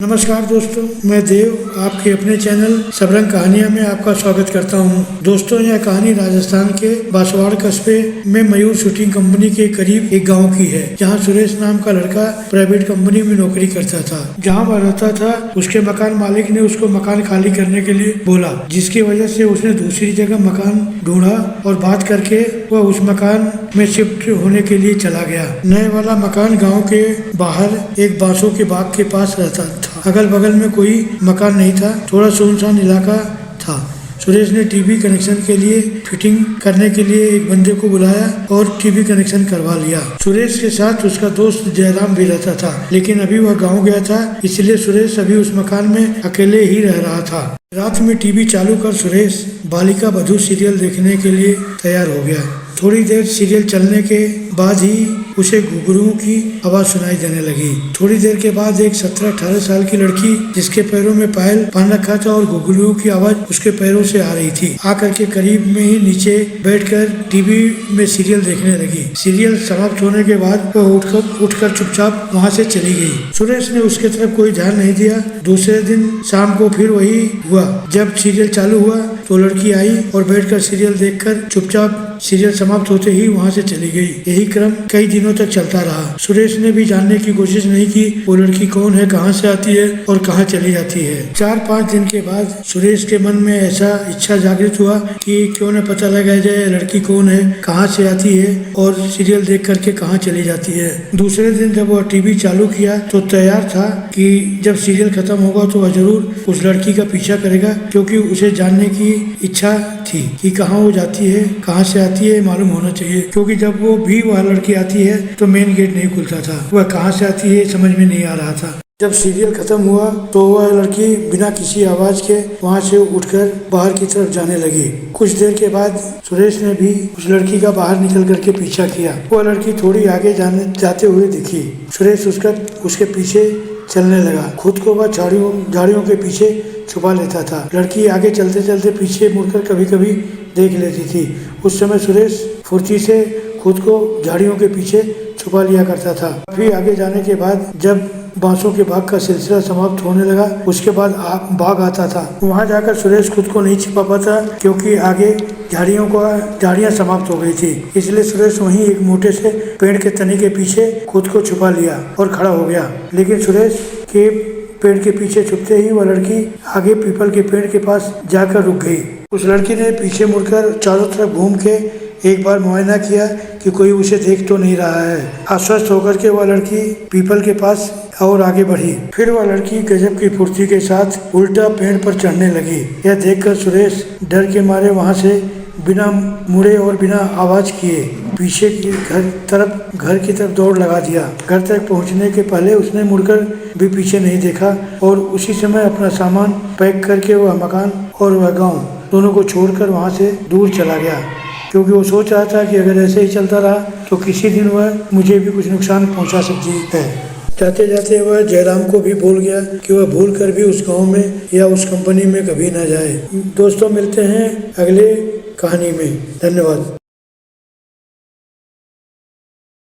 नमस्कार दोस्तों, मैं देव आपके अपने चैनल सबरंग कहानियां में आपका स्वागत करता हूं। दोस्तों, यह कहानी राजस्थान के बांसवाड़ा कस्बे में मयूर शूटिंग कंपनी के करीब एक गांव की है, जहां सुरेश नाम का लड़का प्राइवेट कंपनी में नौकरी करता था। जहां वह रहता था, उसके मकान मालिक ने उसको मकान खाली करने के लिए बोला, जिसकी वजह से उसने दूसरी जगह मकान ढूंढा और बात करके वह उस मकान में शिफ्ट होने के लिए चला गया। नए वाला मकान गाँव के बाहर एक बांसों के बाग के पास रहता था। अगल बगल में कोई मकान नहीं था, थोड़ा सुनसान इलाका था। सुरेश ने टीवी कनेक्शन के लिए फिटिंग करने के लिए एक बंदे को बुलाया और टीवी कनेक्शन करवा लिया। सुरेश के साथ उसका दोस्त जयराम भी रहता था, लेकिन अभी वह गांव गया था, इसलिए सुरेश अभी उस मकान में अकेले ही रह रहा था। रात में टीवी चालू कर सुरेश बालिका बधू सीरियल देखने के लिए तैयार हो गया। थोड़ी देर सीरियल चलने के बाद ही उसे घुघरुओं की आवाज सुनाई देने लगी। थोड़ी देर के बाद एक 17-18 साल की लड़की, जिसके पैरों में पायल पहन रखा था और घुघरुओं की आवाज उसके पैरों से आ रही थी, आकर के करीब में ही नीचे बैठकर टीवी में सीरियल देखने लगी। सीरियल समाप्त होने के बाद वह उठकर चुपचाप वहां से चली गई। सुरेश ने उसके तरफ कोई ध्यान नहीं दिया। दूसरे दिन शाम को फिर वही हुआ। जब सीरियल चालू हुआ तो लड़की आई और बैठकर सीरियल देखकर चुपचाप सीरियल समाप्त होते ही वहां से चली गई। यही क्रम कई दिनों तक चलता रहा। सुरेश ने भी जानने की कोशिश नहीं की वो लड़की कौन है, कहां से आती है और कहां चली जाती है। 4-5 दिन के बाद सुरेश के मन में ऐसा इच्छा जागृत हुआ कि क्यों न पता लगाया जाए लड़की कौन है, कहां से आती है और सीरियल देख करके कहां चली जाती है। दूसरे दिन जब वह टीवी चालू किया तो तैयार था कि जब सीरियल खत्म होगा तो वह जरूर उस लड़की का पीछा करेगा, क्योंकि उसे जानने की इच्छा थी कि कहाँ वो जाती है, कहाँ से आती है, मालूम होना चाहिए। क्योंकि जब वह लड़की आती है तो मेन गेट नहीं खुलता था, वह कहाँ से आती है समझ में नहीं आ रहा था। जब सीरियल खत्म हुआ तो वह लड़की बिना किसी आवाज के वहां से उठकर बाहर की तरफ जाने लगी। कुछ देर के बाद सुरेश ने भी उस लड़की का बाहर निकल करके पीछा किया। वह लड़की थोड़ी आगे जाते हुए दिखी। सुरेश उसके पीछे चलने लगा। खुद को वह झाड़ियों के पीछे छुपा लेता था। लड़की आगे चलते चलते पीछे मुड़कर कभी कभी देख लेती थी। उस समय सुरेश फुर्ती से खुद को झाड़ियों के पीछे छुपा लिया करता था। फिर आगे जाने के बाद जब बांसों के बाग का सिलसिला समाप्त होने लगा, उसके बाद बाग आता था। वहां जाकर सुरेश खुद को नहीं छिपा पाता, क्योंकि आगे झाड़ियां समाप्त हो गई थी। इसलिए सुरेश वहीं एक मोटे से पेड़ के तने के पीछे खुद को छुपा लिया और खड़ा हो गया। लेकिन सुरेश के पेड़ के पीछे छुपते ही वह लड़की आगे पीपल के पेड़ के पास जाकर रुक गई। उस लड़की ने पीछे मुड़कर चारों तरफ घूम के एक बार मुआयना किया कि कोई उसे देख तो नहीं रहा है। आश्वस्त होकर के वह लड़की पीपल के पास और आगे बढ़ी। फिर वह लड़की गजब की फुर्ती के साथ उल्टा पेड़ पर चढ़ने लगी। यह देखकर सुरेश डर के मारे वहां से बिना मुड़े और बिना आवाज किए पीछे की घर की तरफ दौड़ लगा दिया। घर तक पहुंचने के पहले उसने मुड़कर भी पीछे नहीं देखा और उसी समय अपना सामान पैक करके वह मकान और वह गांव दोनों को छोड़कर वहां से दूर चला गया, क्योंकि वो सोच रहा था कि अगर ऐसे ही चलता रहा तो किसी दिन वह मुझे भी कुछ नुकसान पहुंचा सकती है। जाते जाते वह जयराम को भी भूल गया कि वह भूल कर भी उस गांव में या उस कंपनी में कभी ना जाए। दोस्तों, मिलते हैं अगले कहानी में। धन्यवाद।